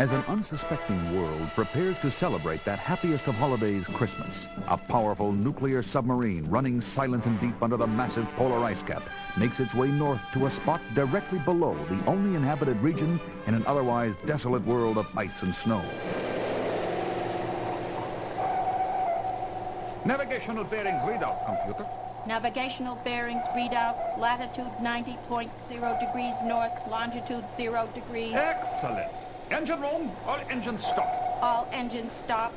As an unsuspecting world prepares to celebrate that happiest of holidays, Christmas, a powerful nuclear submarine running silent and deep under the massive polar ice cap makes its way north to a spot directly below the only inhabited region in an otherwise desolate world of ice and snow. Navigational bearings readout, computer. Navigational bearings readout, latitude 90.0 degrees north, longitude 0 degrees. Excellent. Engine room, all engines stop. All engines stop.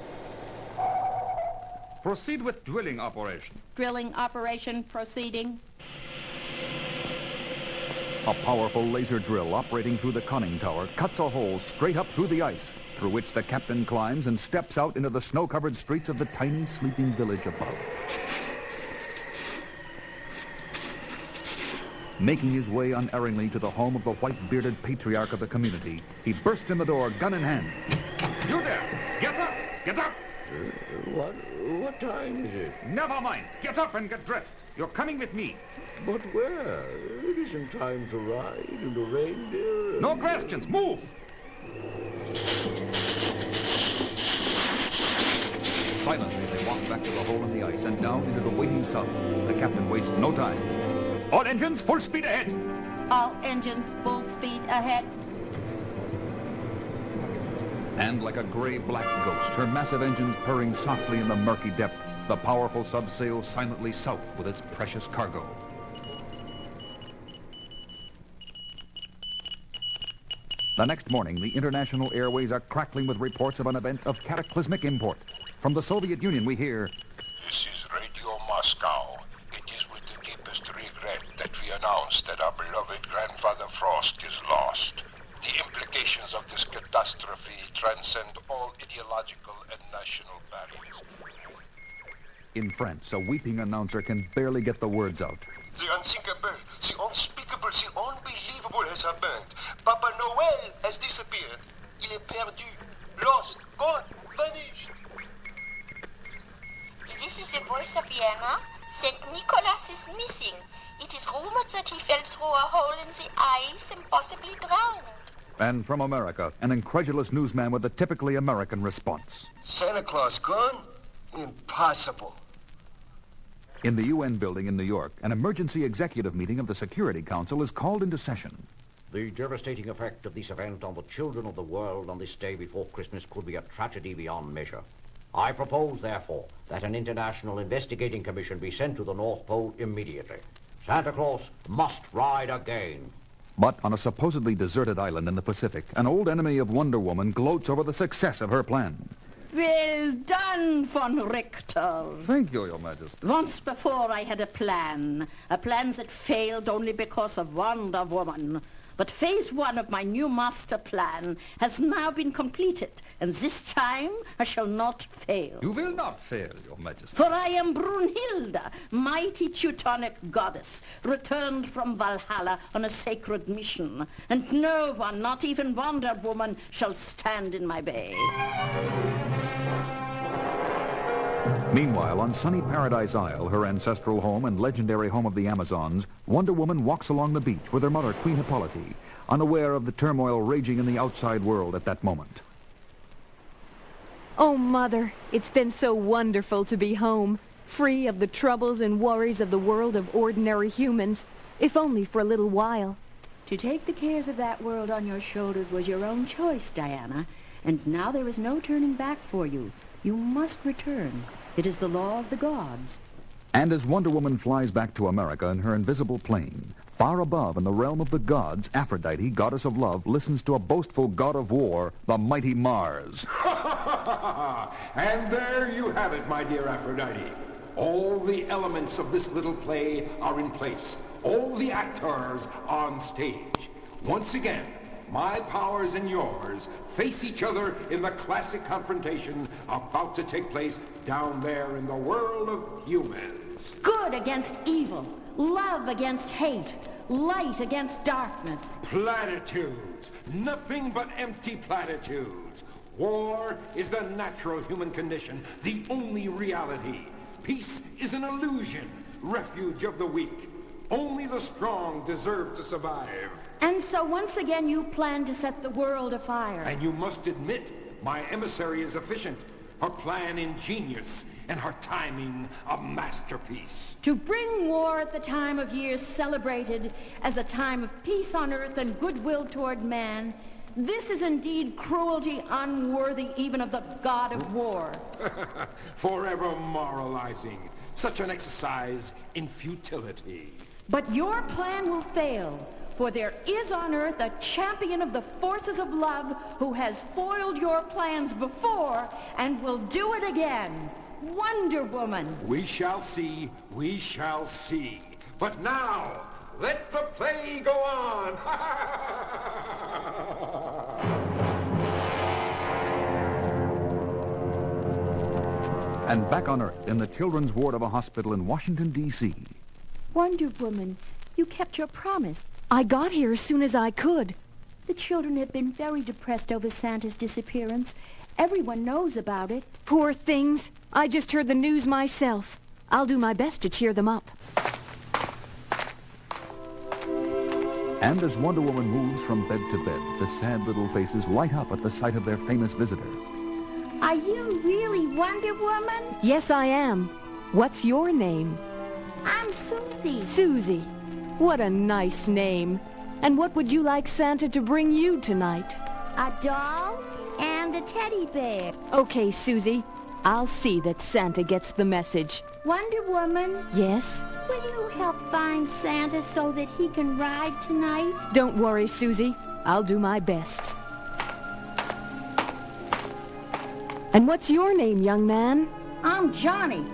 Proceed with drilling operation. Drilling operation proceeding. A powerful laser drill operating through the conning tower cuts a hole straight up through the ice, through which the captain climbs and steps out into the snow-covered streets of the tiny sleeping village above. Making his way unerringly to the home of the white-bearded patriarch of the community, he bursts in the door, gun in hand. You there! Get up! Get up! What time is it? Never mind. Get up and get dressed. You're coming with me. But where? It isn't time to ride in the reindeer. No questions. Move! Silently, they walk back to the hole in the ice and down into the waiting sun. The captain wastes no time. All engines, full speed ahead. All engines, full speed ahead. And like a gray-black ghost, her massive engines purring softly in the murky depths, the powerful sub sails silently south with its precious cargo. The next morning, the international airways are crackling with reports of an event of cataclysmic import. From the Soviet Union, we hear... This is Radio Moscow. It is with the deepest regret that we announce that our beloved grandfather Frost is lost. The implications of this catastrophe transcend all ideological and national barriers. In France, a weeping announcer can barely get the words out. The unthinkable, the unspeakable, the unbelievable has happened. Papa Noel has disappeared. Il est perdu, lost, gone, vanished. This is the voice of Vienna. St. Nicholas is missing. It is rumored that he fell through a hole in the ice and possibly drowned. And from America, an incredulous newsman with a typically American response. Santa Claus gone? Impossible. In the UN building in New York, an emergency executive meeting of the Security Council is called into session. The devastating effect of this event on the children of the world on this day before Christmas could be a tragedy beyond measure. I propose, therefore, that an international investigating commission be sent to the North Pole immediately. Santa Claus must ride again. But on a supposedly deserted island in the Pacific, an old enemy of Wonder Woman gloats over the success of her plan. Well done, von Richter. Thank you, Your Majesty. Once before I had a plan that failed only because of Wonder Woman. But phase one of my new master plan has now been completed, and this time I shall not fail. You will not fail, Your Majesty. For I am Brunhilde, mighty Teutonic goddess, returned from Valhalla on a sacred mission, and no one, not even Wonder Woman, shall stand in my way. Meanwhile, on sunny Paradise Isle, her ancestral home and legendary home of the Amazons, Wonder Woman walks along the beach with her mother, Queen Hippolyte, unaware of the turmoil raging in the outside world at that moment. Oh, Mother, it's been so wonderful to be home, free of the troubles and worries of the world of ordinary humans, if only for a little while. To take the cares of that world on your shoulders was your own choice, Diana, and now there is no turning back for you. You must return. It is the law of the gods. And as Wonder Woman flies back to America in her invisible plane, far above in the realm of the gods, Aphrodite, goddess of love, listens to a boastful god of war, the mighty Mars. And there you have it, my dear Aphrodite. All the elements of this little play are in place. All the actors on stage. Once again, my powers and yours face each other in the classic confrontation about to take place down there in the world of humans. Good against evil, love against hate, light against darkness. Platitudes. Nothing but empty platitudes. War is the natural human condition, the only reality. Peace is an illusion, refuge of the weak. Only the strong deserve to survive. And so once again you plan to set the world afire. And you must admit, my emissary is efficient, her plan ingenious, and her timing a masterpiece. To bring war at the time of year celebrated as a time of peace on earth and goodwill toward man, this is indeed cruelty unworthy even of the god of war. Forever moralizing. Such an exercise in futility. But your plan will fail, for there is on earth a champion of the forces of love who has foiled your plans before and will do it again. Wonder Woman. We shall see, we shall see. But now, let the play go on! And back on Earth, in the children's ward of a hospital in Washington, D.C. Wonder Woman, you kept your promise. I got here as soon as I could. The children have been very depressed over Santa's disappearance. Everyone knows about it. Poor things. I just heard the news myself. I'll do my best to cheer them up. And as Wonder Woman moves from bed to bed, the sad little faces light up at the sight of their famous visitor. Are you really Wonder Woman? Yes, I am. What's your name? I'm Susie. Susie. What a nice name. And what would you like Santa to bring you tonight? A doll and a teddy bear. Okay, Susie. I'll see that Santa gets the message. Wonder Woman, Yes? will you help find Santa so that he can ride tonight? Don't worry, Susie. I'll do my best. And what's your name, young man? I'm Johnny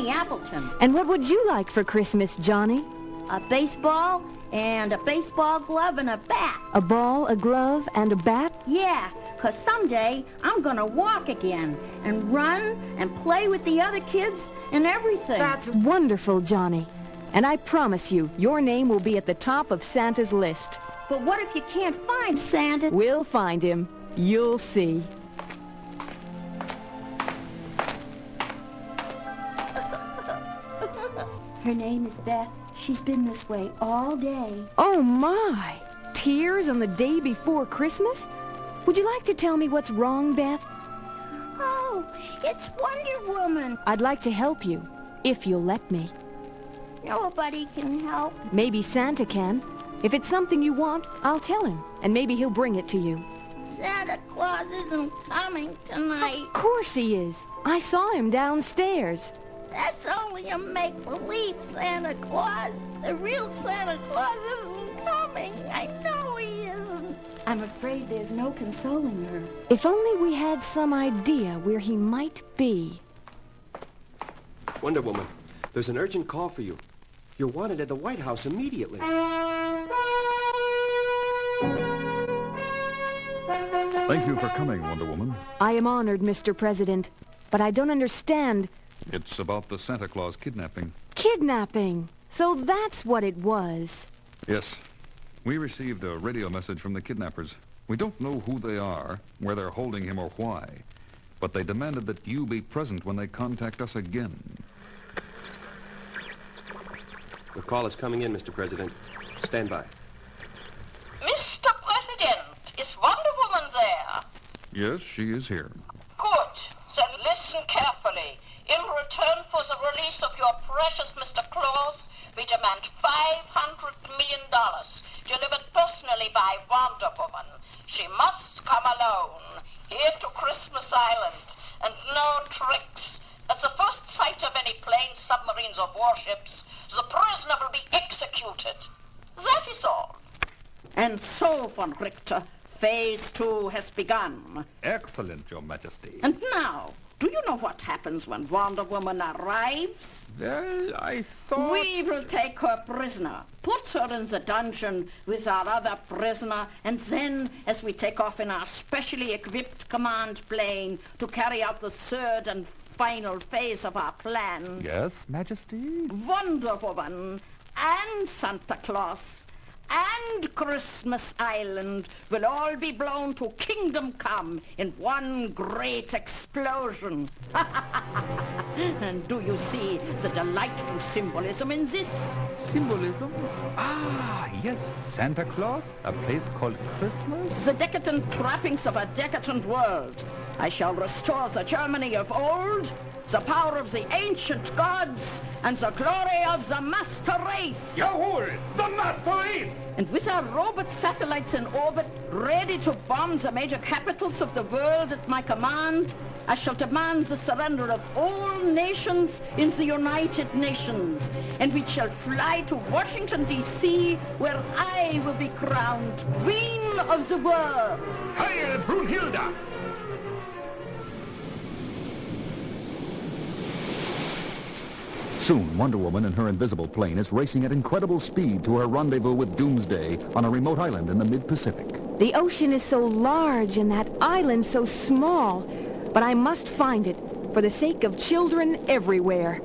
Appleton. And what would you like for Christmas, Johnny? A baseball and a baseball glove and a bat. A ball, a glove, and a bat? Yeah, 'cause someday I'm gonna walk again and run and play with the other kids and everything. That's wonderful, Johnny. And I promise you, your name will be at the top of Santa's list. But what if you can't find Santa? We'll find him. You'll see. Her name is Beth. She's been this way all day. Oh, my. Tears on the day before Christmas? Would you like to tell me what's wrong, Beth? Oh, it's Wonder Woman. I'd like to help you, if you'll let me. Nobody can help. Maybe Santa can. If it's something you want, I'll tell him, and maybe he'll bring it to you. Santa Claus isn't coming tonight. Of course he is. I saw him downstairs. That's only a make-believe Santa Claus. The real Santa Claus isn't coming. I know he isn't. I'm afraid there's no consoling her. If only we had some idea where he might be. Wonder Woman, there's an urgent call for you. You're wanted at the White House immediately. Thank you for coming, Wonder Woman. I am honored, Mr. President, but I don't understand. It's about the Santa Claus kidnapping. Kidnapping. So that's what it was. Yes. We received a radio message from the kidnappers. We don't know who they are, where they're holding him, or why. But they demanded that you be present when they contact us again. The call is coming in, Mr. President. Stand by. Mr. President, is Wonder Woman there? Yes, she is here. Good. Then listen carefully. In return for the release of your precious Mr. Claus, we demand $500 million, delivered personally by Wonder Woman. She must come alone, here to Christmas Island, and no tricks. At the first sight of any planes, submarines, or warships, the prisoner will be executed. That is all. And so, von Richter, Phase 2 has begun. Excellent, Your Majesty. And now, do you know what happens when Wonder Woman arrives? Well, I thought... We will take her prisoner, put her in the dungeon with our other prisoner, and then, as we take off in our specially equipped command plane to carry out the third and final phase of our plan, Yes, Majesty? Wonder Woman and Santa Claus and Christmas Island will all be blown to Kingdom Come in one great explosion. And do you see the delightful symbolism in this? Symbolism? Ah, yes. Santa Claus, a place called Christmas. The decadent trappings of a decadent world. I shall restore the Germany of old, the power of the ancient gods, and the glory of the master race. Jawohl, the master race! And with our robot satellites in orbit, ready to bomb the major capitals of the world at my command, I shall demand the surrender of all nations in the United Nations. And we shall fly to Washington, D.C., where I will be crowned Queen of the world. Heil Brunhilde! Soon, Wonder Woman in her invisible plane is racing at incredible speed to her rendezvous with Doomsday on a remote island in the mid-Pacific. The ocean is so large and that island so small. But I must find it for the sake of children everywhere.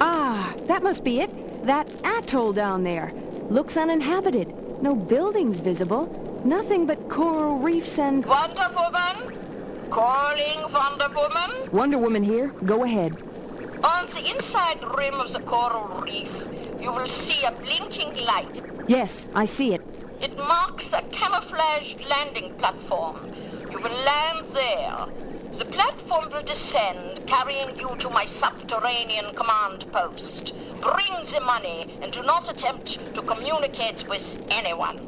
Ah, that must be it. That atoll down there. Looks uninhabited. No buildings visible. Nothing but coral reefs and... Wonder Woman? Calling Wonder Woman? Wonder Woman here. Go ahead. On the inside rim of the coral reef, you will see a blinking light. Yes, I see it. It marks a camouflaged landing platform. You will land there. The platform will descend, carrying you to my subterranean command post. Bring the money and do not attempt to communicate with anyone.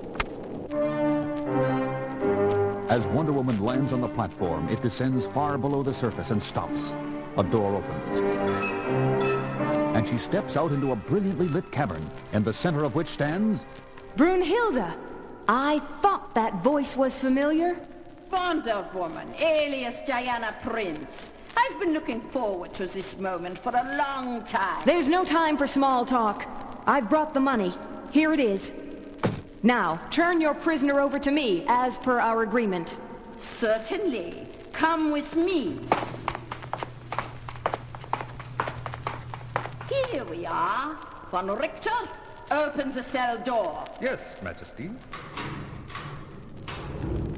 As Wonder Woman lands on the platform, it descends far below the surface and stops. A door opens. And she steps out into a brilliantly lit cavern, in the center of which stands... Brunhilde! I thought that voice was familiar. Wonder Woman, alias Diana Prince. I've been looking forward to this moment for a long time. There's no time for small talk. I've brought the money. Here it is. Now, turn your prisoner over to me, as per our agreement. Certainly. Come with me. Here we are. Von Richter, open the cell door. Yes, Majesty.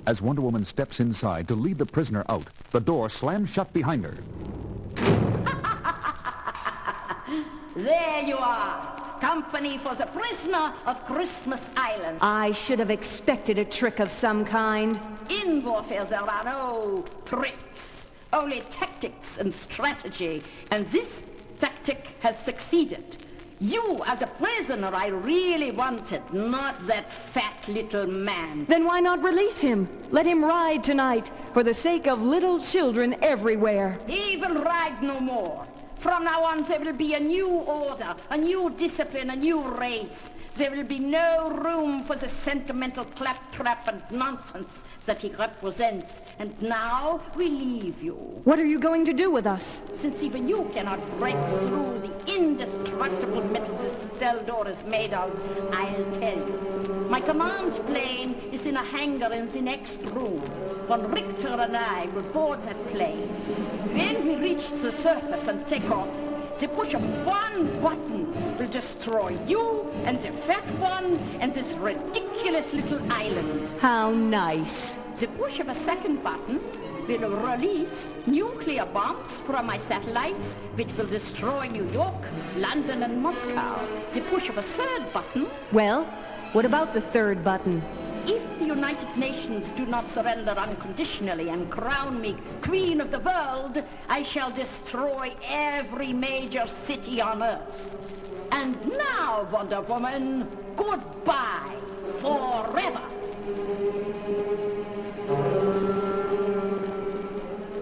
As Wonder Woman steps inside to lead the prisoner out, the door slams shut behind her. There you are. Company for the prisoner of Christmas Island. I should have expected a trick of some kind. In warfare there are no tricks, only tactics and strategy. And this tactic has succeeded. You, as a prisoner, I really wanted, not that fat little man. Then why not release him? Let him ride tonight, for the sake of little children everywhere. He will ride no more. From now on, there will be a new order, a new discipline, a new race. There will be no room for the sentimental claptrap and nonsense that he represents. And now we leave you. What are you going to do with us? Since even you cannot break through the indestructible metal this cell door is made of, I'll tell you. My command plane is in a hangar in the next room. Von Richter and I will board that plane. When we reach the surface and take off, the push of one button will destroy you and the fat one and this ridiculous little island. How nice. The push of a second button will release nuclear bombs from my satellites, which will destroy New York, London, and Moscow. The push of a third button... Well, what about the third button? If the United Nations do not surrender unconditionally and crown me Queen of the World, I shall destroy every major city on Earth. And now, Wonder Woman, goodbye forever.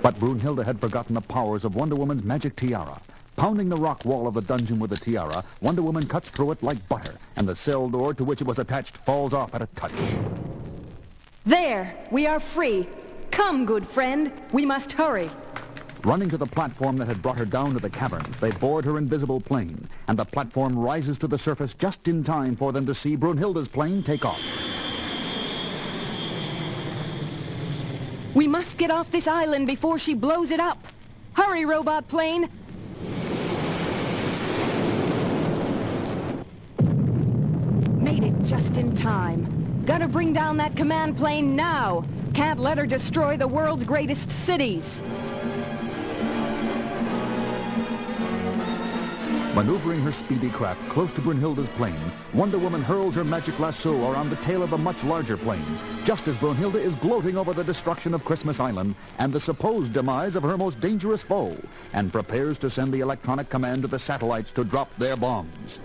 But Brunhilde had forgotten the powers of Wonder Woman's magic tiara. Pounding the rock wall of the dungeon with the tiara, Wonder Woman cuts through it like butter, and the cell door to which it was attached falls off at a touch. There! We are free! Come, good friend, we must hurry. Running to the platform that had brought her down to the cavern, they board her invisible plane, and the platform rises to the surface just in time for them to see Brunhilde's plane take off. We must get off this island before she blows it up. Hurry, robot plane! Made it. Just in time. Gotta bring down that command plane now. Can't let her destroy the world's greatest cities. Maneuvering her speedy craft close to Brunhilde's plane, Wonder Woman hurls her magic lasso around the tail of a much larger plane, just as Brunhilde is gloating over the destruction of Christmas Island and the supposed demise of her most dangerous foe, and prepares to send the electronic command to the satellites to drop their bombs.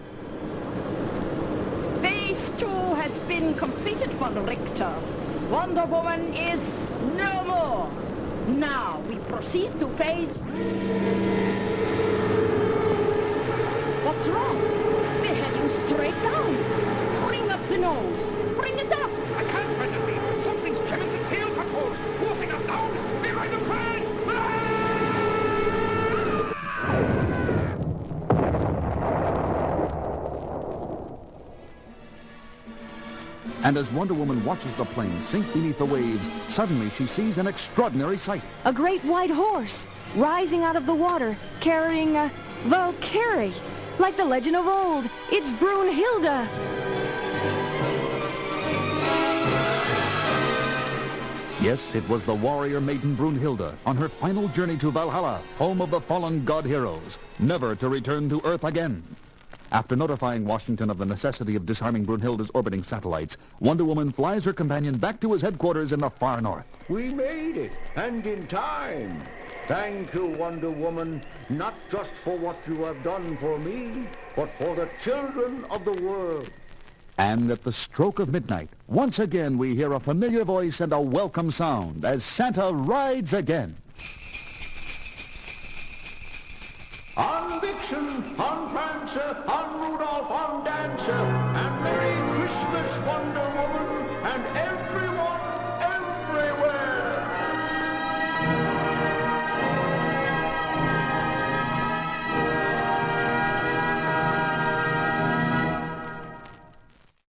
Phase 2 has been completed, von Richter. Wonder Woman is no more. Now we proceed to phase... What's wrong? We're heading straight down. Bring up the nose. Bring it up. I can't, Majesty. Something's jamming some tail controls. Forcing us down. We're going to crash. And as Wonder Woman watches the plane sink beneath the waves, suddenly she sees an extraordinary sight. A great white horse, rising out of the water, carrying a Valkyrie. Like the legend of old, it's Brunhilde. Yes, it was the warrior maiden Brunhilde on her final journey to Valhalla, home of the fallen god heroes, never to return to Earth again. After notifying Washington of the necessity of disarming Brunhilde's orbiting satellites, Wonder Woman flies her companion back to his headquarters in the far north. We made it, and in time. Thank you, Wonder Woman, not just for what you have done for me, but for the children of the world. And at the stroke of midnight, once again we hear a familiar voice and a welcome sound as Santa rides again. On Vixen, on Prancer, on Rudolph, on Dancer, and Merry Christmas, Wonder Woman, and every